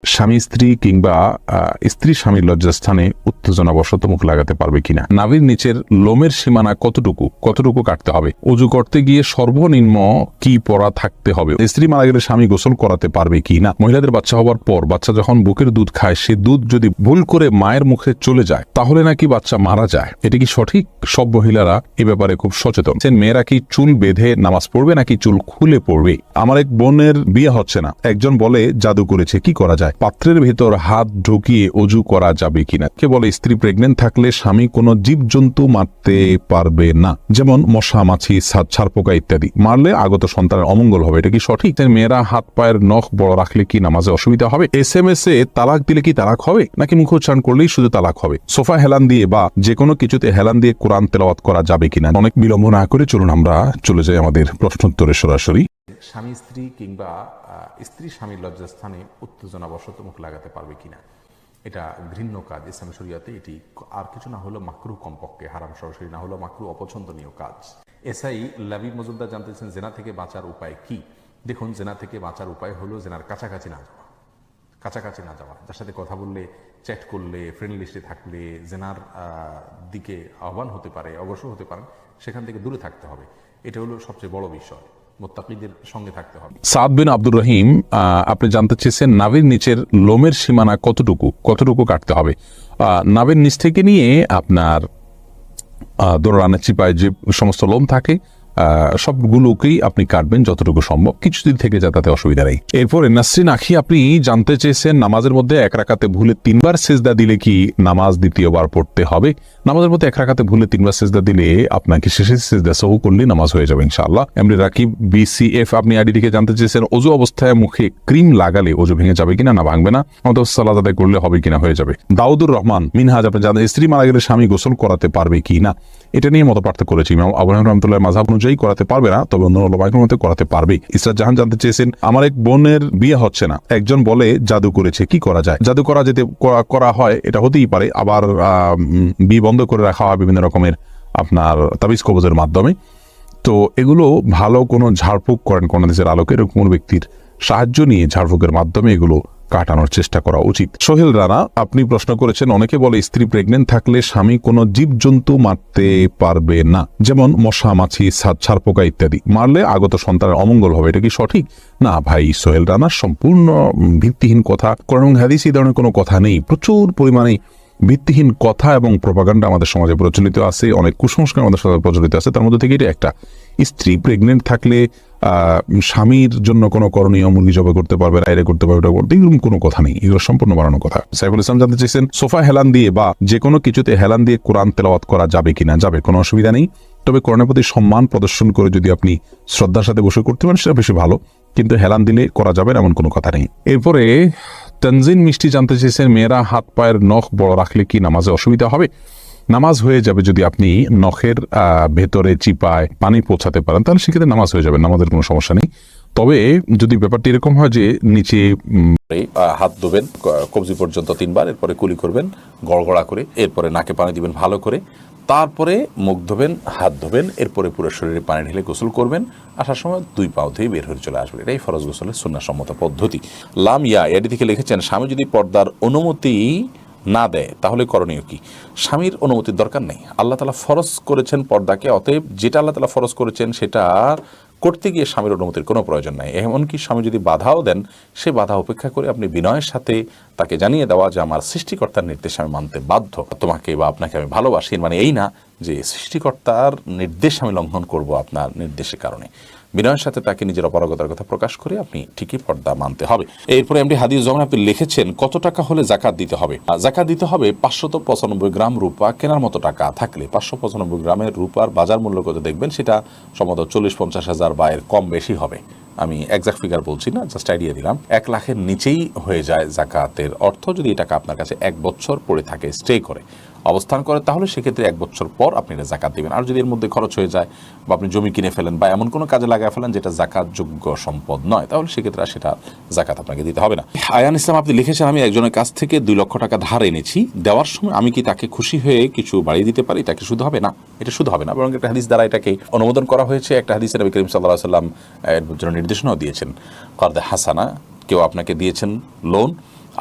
স্বামী স্ত্রী কিংবা স্ত্রী স্বামীর লজ্জাস্থানে উত্তেজনাবশত মুখ লাগাতে পারবে কিনা, নাভির নিচের লোমের সীমানা কতটুকু কাটতে হবে, অজু করতে গিয়ে সর্বনিম্ন কি পরা থাকতে হবে, স্ত্রী মারা গেলে স্বামী গোসল করাতে পারবে কিনা, মহিলাদের বাচ্চা হওয়ার পর বাচ্চা যখন বুকের দুধ খায় সে দুধ যদি ভুল করে মায়ের মুখে চলে যায় তাহলে নাকি বাচ্চা মারা যায়, এটা কি সঠিক? সব মহিলারা এ ব্যাপারে খুব সচেতন। মেয়েরা কি চুল বেঁধে নামাজ পড়বে নাকি চুল খুলে পড়বে? আমার এক বোনের বিয়ে হচ্ছে না, একজন বলে জাদু করেছে, কি করা যায়? পাত্রের ভেতর হাত ঢুকিয়ে অজু করা যাবে কিনা? কে বলে স্ত্রী প্রেগনেন্ট থাকলে স্বামী কোনো জীবজন্তু মারতে পারবে না, যেমন মশা, মাছি, ছারপোকা ইত্যাদি, মারলে আগত সন্তানের অমঙ্গল হবে, এটা কি সঠিক? মেয়েরা হাত পায়ের নখ বড় রাখলে কি নামাজে অসুবিধা হবে? SMS এ তালাক দিলে কি তালাক হবে নাকি মুখ উচ্চারণ করলেই শুধু তালাক হবে? সোফা হেলান দিয়ে বা যে কোনো কিছুতে হেলান দিয়ে কোরআন তেলাওয়াত করা যাবে কিনা? অনেক বিলম্ব না করে চলুন আমরা চলে যাই আমাদের প্রশ্নোত্তরে সরাসরি। স্বামী স্ত্রী কিংবা স্ত্রী স্বামীর লজ্জাস্থানে উত্তেজনাবশত মুখ লাগাতে পারবে কিনা, এটা ঘৃণ্য কাজ ইসলামী শরিয়াতে। এটি আর কিছু না হলো মাকরুহ, কমপক্ষে হারাম সরাসরি না হলো মাকরুহ, অপছন্দনীয় কাজ। এসআই লাবিব মজুমদার জানতেছেন জেনা থেকে বাঁচার উপায় কি? দেখুন, জেনা থেকে বাঁচার উপায় হলো জেনার কাছাকাছি না যাওয়া, যার সাথে কথা বললে, চ্যাট করলে, ফ্রেন্ড লিস্টে থাকলে জেনার দিকে আহ্বান হতে পারে, অগ্রসর হতে পারেন, সেখান থেকে দূরে থাকতে হবে। এটা হলো সবচেয়ে বড় বিষয়, মুত্তাকিদের সঙ্গে থাকতে হবে। সাদ বিন আব্দুর রহিম, আপনি জানতে চেয়েছেন নাভির নিচের লোমের সীমানা কতটুকু কাটতে হবে? নাভির নিচ থেকে নিয়ে আপনার দোরানের চিপায় যে সমস্ত লোম থাকে সবগুলোকেই আপনি কাটবেন যতটুকু সম্ভব, কিছুদিন থেকে যা তাতে অসুবিধা নেই। এরপরে নাসরিন আখি, আপনি জানতে চেয়েছেন নামাজের মধ্যে এক রাকাতে ভুলে 3 বার সেজদা দিলে কি নামাজ দ্বিতীয়বার পড়তে হবে? নামাজের মধ্যে এক রাকাতে ভুলে 3 বার সেজদা দিলে আপনাকে শেষে সেজদা সহু করলে নামাজ হয়ে যাবে ইনশাআল্লাহ। এমনি রাকিব BCF, আপনি আইডি থেকে জানতে চেয়েছেন অজু অবস্থায় মুখে ক্রিম লাগালে অজু ভেঙে যাবে কিনা, না ভাঙবে না, আমাদের সালাত আদায় করলে হবে কিনা, হয়ে যাবে। দাউদুর রহমান মিনহাজ, আপনি জানেন স্ত্রী মারা গেলে স্বামী গোসল করাতে পারবে কিনা, এটা নিয়ে মত পার্থক্য করেছি। ইমাম আবু হানিফা রাহমাতুল্লাহ মাযহাব অনুযায়ী করাতে পারবে না, তবে অন্য উলামায়ে মতে করাতে পারবে। ইসরাত জাহান জানতে চেয়েছেন আমার এক বোনের বিয়ে হচ্ছে না, একজন বলে জাদু করেছে, কি করা যায়? জাদু করা হয়, এটা হতেই পারে, আবার বিয়ে বন্ধ করে রাখা হয় বিভিন্ন রকমের আপনার তাবিজ কবজের মাধ্যমে। তো এগুলো ভালো কোনো ঝাড়ফুঁক করেন কোন দেশের আলোকে, এরকম কোনো ব্যক্তির সাহায্য নিয়ে ঝাড়ফুঁকের মাধ্যমে এগুলো কাটানোর চেষ্টা করা উচিত। সোহেল রানা, আপনি প্রশ্ন করেছেন অনেকে বলে স্ত্রী প্রেগনেন্ট থাকলে স্বামী কোনো জীবজন্তু মারতে পারবে না, যেমন মশা, মাছি, ছারপোকা ইত্যাদি, মারলে আগত সন্তানের অমঙ্গল হবে, এটা কি সঠিক? না ভাই সোহেল রানা, সম্পূর্ণ ভিত্তিহীন কথা। কোরআন এবং হাদিস এই ধরনের কোনো কথা নেই। প্রচুর পরিমাণে ভিত্তিহীন কথা এবং প্রপাগান্ডা আমাদের সমাজে প্রচলিত আছে, অনেক কুসংস্কার আমাদের সমাজে প্রচলিত আছে। তার মধ্যে থেকে এটা একটা, স্ত্রী প্রেগনেন্ট থাকলে স্বামীর জন্য কোনো করণীয়, মুরগি জবাই করতে পারবে, রায়রে করতে পারবে, এটা করতে, এরকম কোনো কথা নেই, এগুলো সম্পূর্ণ বানানো কথা। সাইফুল ইসলাম জানতে চাইছেন সোফা হেলান দিয়ে বা যে কোনো কিছুতে হেলান দিয়ে কোরআন তেলাওয়াত করা যাবে কিনা? যাবে, কোনো অসুবিধা নেই, তবে কোরআনের প্রতি সম্মান প্রদর্শন করে যদি আপনি শ্রদ্ধার সাথে বসে করতে পারেন সেটা বেশি ভালো, কিন্তু হেলান দিলে করা যাবে এমন কোনো কথা নেই। এরপরে তানজিন মিষ্টি জানতে চেয়েছেন মেয়েরা হাত পায়ের নখ বড় রাখলে কি নামাজে অসুবিধা হবে? নামাজ হয়ে যাবে যদি আপনি নখের ভেতরে চিপায় পানি পৌঁছাতে পারেন, তাহলে সেক্ষেত্রে নামাজ হয়ে যাবে, নামাজের কোনো সমস্যা নেই। তবে যদি ব্যাপারটি এরকম হয় যে নিচে হাত ধোবেন কবজি পর্যন্ত 3 বার, এরপরে কুলি করবেন গড়গড়া করে, এরপরে নাকে পানি দিবেন ভালো করে, তারপরে মুখ ধোবেন, হাত ধোবেন, এরপরে পুরো শরীরে পানি ঢেলে গোসল করবেন, আসার সময় 2 পাও ধুয়ে বের হয়ে চলে আসবেন। এটাই ফরজ গোসলের সুন্নাহসম্মত পদ্ধতি। লামিয়া এটি থেকে লিখেছেন স্বামী যদি পর্দার অনুমতি না দেয় তাহলে করণীয় কি? স্বামীর অনুমতির দরকার নেই, আল্লাহ তাআলা ফরজ করেছেন পর্দাকে, অতএব যেটা আল্লাহ তাআলা ফরজ করেছেন সেটা করতে গিয়ে স্বামীর অনুমতির কোনো প্রয়োজন নাই। এমনকি স্বামী যদি বাধাও দেন, সে বাধা উপেক্ষা করে আপনি বিনয়ের সাথে তাকে জানিয়ে দেওয়া যে আমার সৃষ্টিকর্তার নির্দেশ আমি মানতে বাধ্য, তোমাকে বা আপনাকে আমি ভালোবাসি, মানে এই না যে সৃষ্টিকর্তার নির্দেশ আমি লঙ্ঘন করব আপনার নির্দেশের কারণে। বিনয়ের সাথে তাকে নিজের অপারগতার কথা প্রকাশ করে আপনি ঠিকই পর্দা মানতে হবে। এরপরে এমডি হাদিস যখন আপনি লিখেছেন কত টাকা হলে জাকাত দিতে হবে? জাকাত দিতে হবে 595 গ্রাম রূপা কেনার মতো টাকা থাকলে। 595 গ্রামের রূপার বাজার মূল্য কত দেখবেন, সেটা সম্ভবত 40-50 হাজার বা এর কম বেশি হবে। আমি এক্সাক্ট ফিগার বলছি না, জাস্ট আইডিয়া দিলাম। 1 লাখের নিচেই হয়ে যায় জাকাতের অর্থ যদি এই টাকা আপনার কাছে 1 বছর পড়ে থাকে, স্টে করে অবস্থান করে, তাহলে সেক্ষেত্রে 1 বছর পর আপনি এটা জাকাত দিবেন। আর যদি এর মধ্যে খরচ হয়ে যায় বা আপনি জমি কিনে ফেলেন বা এমন কোনো কাজে লাগায় ফেলেন যেটা জাকাতযোগ্য সম্পদ নয়, তাহলে সেক্ষেত্রে আর সেটা জাকাত আপনাকে দিতে হবে না। আয়ান ইসলাম আপনি লিখেছেন আমি একজনের কাছ থেকে 2 লক্ষ টাকা ধার এনেছি, দেওয়ার সময় আমি কি তাকে খুশি হয়ে কিছু বাড়িয়ে দিতে পারি? তাকে শুধু হবে না, এটা শুধু হবে না, বরং একটা হাদিস দ্বারা এটাকে অনুমোদন করা হয়েছে। একটা হাদিসে নবী করিম সাল্লাল্লাহু আলাইহি ওয়াসাল্লাম এর জন্য নির্দেশনাও দিয়েছেন, কর্দে হাসানা, কেউ আপনাকে দিয়েছেন লোন,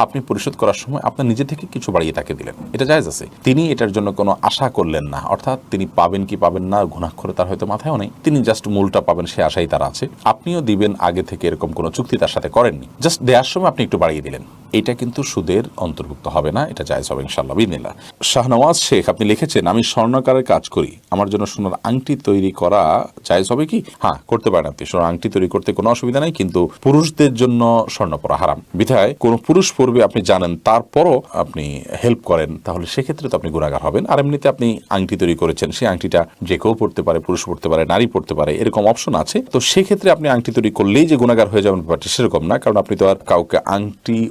আপনি পরিশোধ করার সময় আপনার নিজে থেকে কিছু বাড়িয়ে তাকে দিলেন, এটা জায়েজ আছে। তিনি এটার জন্য কোনো আশা করলেন না, অর্থাৎ তিনি পাবেন কি পাবেন না গুনাহখোর তার হয়তো মাথায়ও নেই, তিনি জাস্ট মূলটা পাবেন সে আশাই তার আছে। আপনিও দিবেন আগে থেকে এরকম কোনো চুক্তি তার সাথে করেননি, জাস্ট দেওয়ার সময় আপনি একটু বাড়িয়ে দিলেন, এটা কিন্তু সুদের অন্তর্ভুক্ত হবে না, এটা জায়েজ হবে ইনশাআল্লাহ বিদিনিল্লাহ। শাহনওয়াজ শেখ আপনি লিখেছেন, আমি স্বর্ণকারের কাজ করি, আমার জন্য সোনার আংটি তৈরি করা জায়েজ হবে কি? হ্যাঁ, করতে পারেন আপনি, সোনার আংটি তৈরি করতে কোনো অসুবিধা নাই, কিন্তু পুরুষদের জন্য স্বর্ণ পরা হারাম বিধায় কোন পুরুষ পরবে আপনি জানেন তারপরও আপনি হেল্প করেন, তাহলে সেক্ষেত্রে তো আপনি গুনাহগার হবেন। আর এমনিতে আপনি আংটি তৈরি করেছেন, সেই আংটিটা যে কেউ পড়তে পারে, পুরুষ পড়তে পারে, নারী পড়তে পারে, এরকম অপশন আছে, তো সেক্ষেত্রে আপনি আংটি তৈরি করলেই যে গুনাহগার হয়ে যাবেন ব্যাপারটি সেরকম না, কারণ আপনি তো আর কাউকে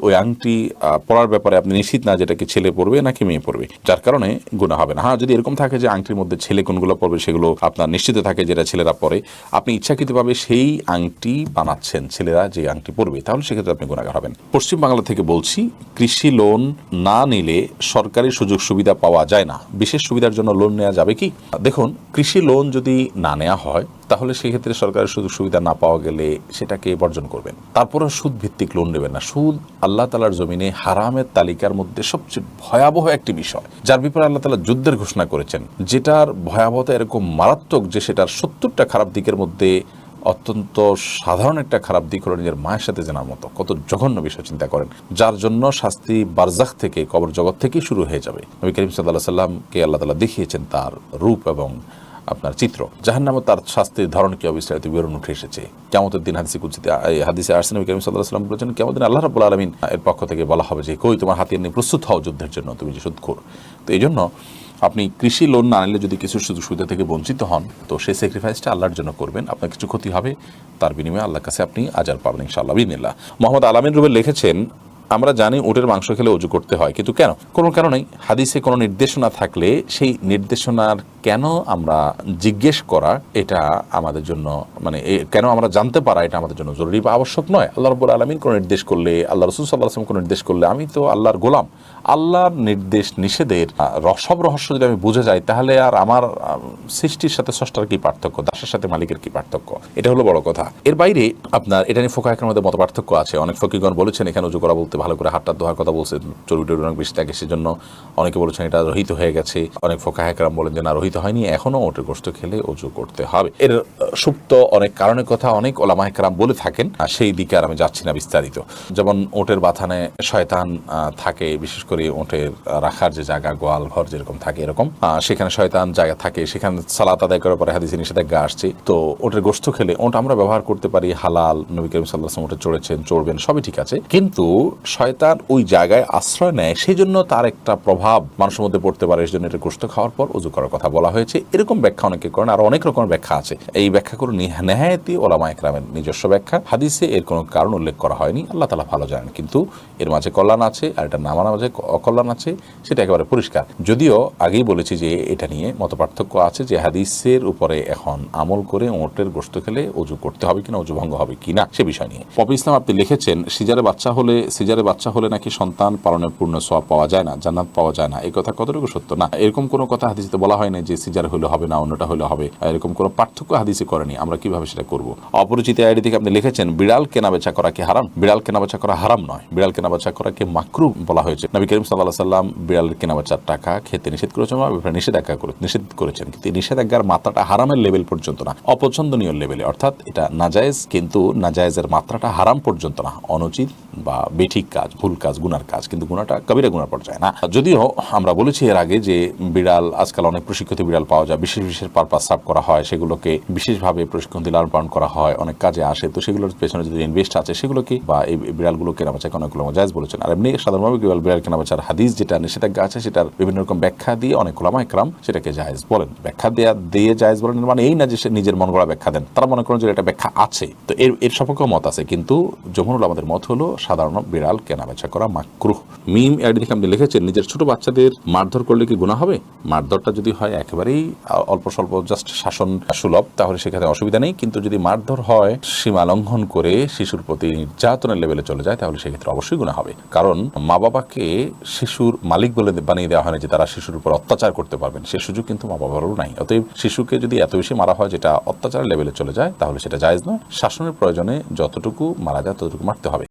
ওই আংটি পরার ব্যাপারে আপনি নিশ্চিত না যেটা কি ছেলে পড়বে নাকি মেয়ে পড়বে, যার কারণে গুনাহ হবে না। হ্যাঁ, যদি এরকম থাকে যে আংটির মধ্যে ছেলে কোনগুলো পড়বে সেগুলো আপনার নিশ্চিত থাকে যেটা ছেলেরা পরে, আপনি ইচ্ছাকৃতভাবে সেই আংটি বানাচ্ছেন ছেলেরা যে আংটি পড়বে, তাহলে সেক্ষেত্রে আপনি গুনাহগার হবেন। পশ্চিম বাংলা থেকে বলছি, কৃষি লোন না নিলে সরকারি সুযোগ সুবিধা পাওয়া যায় না, বিশেষ সুবিধার জন্য লোন নেওয়া যাবে কি? দেখুন, কৃষি লোন যদি না নেওয়া হয় তাহলে সেক্ষেত্রে সরকারের সুযোগ সুবিধা না পাওয়া গেলে সেটাকে বর্জন করবেন। তারপরে সুদ ভিত্তিক লোন নেবেন না। সুদ আল্লাহ তাআলার জমিনে হারামের তালিকার মধ্যে সবচেয়ে ভয়াবহ একটি বিষয়, যার ব্যাপারে আল্লাহ তাআলা যুদ্ধের ঘোষণা করেছেন, যেটার ভয়াবহতা এরকম মারাত্মক যে সেটার 70টা খারাপ দিকের মধ্যে অত্যন্ত সাধারণ একটা খারাপ দিক হলো নিজের মায়ের সাথে জানার মতো। কত জঘন্য বিষয় চিন্তা করেন, যার জন্য শাস্তি বারজাখ থেকে, কবর জগৎ থেকেই শুরু হয়ে যাবে। নবী করিম সাল্লাল্লাহু আলাইহি সাল্লামকে আল্লাহ তাআলা দেখিয়েছেন তার রূপ এবং আপনার চিত্র, জাহান্নামে তার শাস্তির ধরন কি অবিস্তারিত বিবরণ উঠে এসেছে। কিয়ামতের দিন হাদিসে আসছে নবী করিম সাল্লাল্লাহু আলাইহি ওয়াসাল্লাম বলেছেন, কিয়ামতের দিন আল্লাহ রাব্বুল আলামিন এর পক্ষ থেকে বলা হবে যে, কই তোমার হাতিয়ার নিয়ে প্রস্তুত হও যুদ্ধের জন্য, তুমি যে সুদখোর। তো এই জন্য আপনি কৃষি লোন না নিলে যদি কিছু সুযোগ সুবিধা থেকে বঞ্চিত হন, তো সেই স্যাক্রিফাইসটা আল্লাহর জন্য করবেন, আপনার কিছু ক্ষতি হবে, তার বিনিময়ে আল্লাহর কাছে আপনি আজার পাবেন ইনশাআল্লাহ বিদিনিল্লাহ। মোহাম্মদ আলামিন রুবেল লিখেছেন, আমরা জানি উটের মাংস খেলে ওযু করতে হয়, কিন্তু কেন? কোনো কারণেই হাদিসে কোনো নির্দেশনা থাকলে সেই নির্দেশনার কেন আমরা জিজ্ঞেস করা, এটা আমাদের জন্য কেন আমরা জানতে পারা, এটা আমাদের জন্য জরুরি বা আবশ্যক নয়। আল্লাহ রাব্বুল আলামিন কোনো নির্দেশ করলে, আল্লাহ রাসূল সাল্লাল্লাহু আলাইহি ওয়াসাল্লাম কোনো নির্দেশ করলে, আমি তো আল্লাহর গোলাম, আল্লাহর নির্দেশ নিষেধের সব রহস্য যদি আমি বুঝে যাই, তাহলে আর আমার সৃষ্টির সাথে স্রষ্টার কি পার্থক্য, দাসের সাথে মালিকের কি পার্থক্য, এটা হলো বড় কথা। এর বাইরে আপনার এটা নিয়ে ফুকাহা একরামের মধ্যে মত পার্থক্য আছে। অনেক ফকিহগণ বলেছেন এখানে ওযু করা বলতে ভালো করে হাতটা ধোয়ার কথা বলছেন, চর্বি অনেক বেশি থাকে সেজন্য, অনেকে বলেছেন এটা রহিত হয়ে গেছে, অনেক ফুকাহা একরাম বলেন যে না, রহিত হয়নি, এখনো ওটের গোশত খেলে ওযু করতে হবে। এর সুপ্ত অনেক কারণের কথা অনেক ওলামা একরাম বলে থাকেন, সেই দিকে আর আমি যাচ্ছি না বিস্তারিত। যেমন ওটের বাথানে শয়তান থাকে, বিশেষ করে ওটের রাখার যে জায়গা, গোয়াল ঘর যেরকম থাকে এরকম, সেখানে শয়তান জায়গা থাকে, সেখানে সালাত আদায় করার পরে হাদিসে নিষেধাজ্ঞা আসছে। তো ওটের গোশত খেলে ওট আমরা ব্যবহার করতে পারি, হালাল, নবী করিম সাল্লাল্লাহু আলাইহি ওয়াসাল্লাম ওটে চড়েছেন, চড়বেন, সবই ঠিক আছে, কিন্তু শয়তান ওই জায়গায় আশ্রয় নেয়, সেই জন্য তার একটা প্রভাব মানুষের মধ্যে পড়তে পারে, এই জন্য এটা গোশত খাওয়ার পর ওযু করার কথা বলা হয়েছে। এরকম ব্যাখ্যা অনেকে করেন, আর অনেক রকমের ব্যাখ্যা আছে। এই ব্যাখ্যা করে নেহায়েতি ওলামা একরামের নিজস্ব ব্যাখ্যা, হাদিসে এর কোনো কারণ উল্লেখ করা হয়নি, আল্লাহ তাআলা ভালো জানেন, কিন্তু এর মাঝে কল্যাণ আছে আর এটা না মানার মাঝে অকল্যাণ আছে, সেটা একেবারে পরিষ্কার। যদিও আগেই বলেছি যে এটা নিয়ে মতপার্থক্য আছে, যে হাদিসের উপরে এখন আমল করে ওটের গোশত খেলে ওযু করতে হবে কিনা, ওযু ভঙ্গ হবে কিনা, সে বিষয় নিয়ে পপি ইসলাম আপনি লিখেছেন, সিজারে বাচ্চা হলে নাকি সন্তান পালনের পূর্ণ সওয়াব পাওয়া যায় না, জান্নাত পাওয়া যায় না, এই কথা কতটুকু সত্য? না, এরকম কোনো কথা হাদিসে বলা হয় না যে সিজার হলে হবে না, অন্যটা হলে হবে, এরকম কোনো পার্থক্য হাদিসে করেনি। আমরা কিভাবে সেটা করব? অপরিচিত আইডি থেকে আপনি লিখেছেন, বিড়াল কেনাবেচা করা কি হারাম? বিড়াল কেনাবেচা করা হারাম নয়, বিড়াল কেনাবেচা করাকে মাকরুহ বলা হয়েছে। নবী করিম সাল্লাল্লাহু আলাইহি ওয়াসাল্লাম বিড়াল কেনাবেচার টাকা খেতে নিষেধ করেছেন, নিষেধ করেছেন, কিন্তু নিষেধাজ্ঞার মাত্রাটা হারামের লেভেল পর্যন্ত না, অপছন্দনীয় লেভেলে, অর্থাৎ এটা নাজায়েজ, কিন্তু নাজায়েজের মাত্রাটা হারাম পর্যন্ত না, অনুচিত বা বেঠিক কাজ, ভুল কাজ, গুনার কাজ, কিন্তু গুনাটা কবিরা গুনার পর্যায়ে না। যদিও আমরা বলেছি এর আগে যে বিড়াল আজকাল অনেক প্রশিক্ষিত বিড়াল পাওয়া যায়, বিশেষ পারপাস সার্ভ করা হয়, সেগুলোকে বিশেষভাবে প্রশিক্ষণ দিয়ে লালন পালন করা হয়, অনেক কাজে আসে, তো সেগুলোর পেছনে যদি ইনভেস্ট আছে সেগুলোকে বা এই বিড়ালগুলো কেনাবেচা অনেকগুলো জায়েজ বলেছেন। আর এমনি সাধারণভাবে বিড়াল কেনাবেচার হাদিস যেটা নিষেধাজ্ঞা আছে সেটার বিভিন্ন রকম ব্যাখ্যা দিয়ে অনেক ওলামা একরাম সেটাকে জায়েজ বলেন। ব্যাখ্যা দিয়ে জায়েজ বলেন মানে এই না যে সে নিজের মন গড়া ব্যাখ্যা দেন, তারা মনে করেন যে এটা ব্যাখ্যা আছে, তো এর সপক্ষে মত আছে, কিন্তু জমহুর উলামাদের মত হলো সাধারণ বিড়াল কেনাবেচা করা মাকরুহ। মিম আইডি থেকে আপনি লিখেছেন, নিজের ছোট বাচ্চাদের মারধর করলে কি গুনাহ হবে? মারধরটা যদি হয় একেবারেই অল্প স্বল্প জাস্ট শাসন সুলভ, তাহলে সেক্ষেত্রে অসুবিধা নেই, কিন্তু যদি মারধর হয় সীমা লঙ্ঘন করে শিশুর প্রতি নির্যাতনের লেভেলে চলে যায়, তাহলে সেক্ষেত্রে অবশ্যই গুনাহ হবে। কারণ মা বাবাকে শিশুর মালিক বলে বানিয়ে দেওয়া হয় না যে তারা শিশুর উপর অত্যাচার করতে পারবেন, সে সুযোগ কিন্তু মা বাবারও নাই। অতএব শিশুকে যদি এত বেশি মারা হয় যেটা অত্যাচারের লেভেলে চলে যায়, তাহলে সেটা জায়েজ নয়। শাসনের প্রয়োজনে যতটুকু মারা যায় ততটুকু মারতে হবে।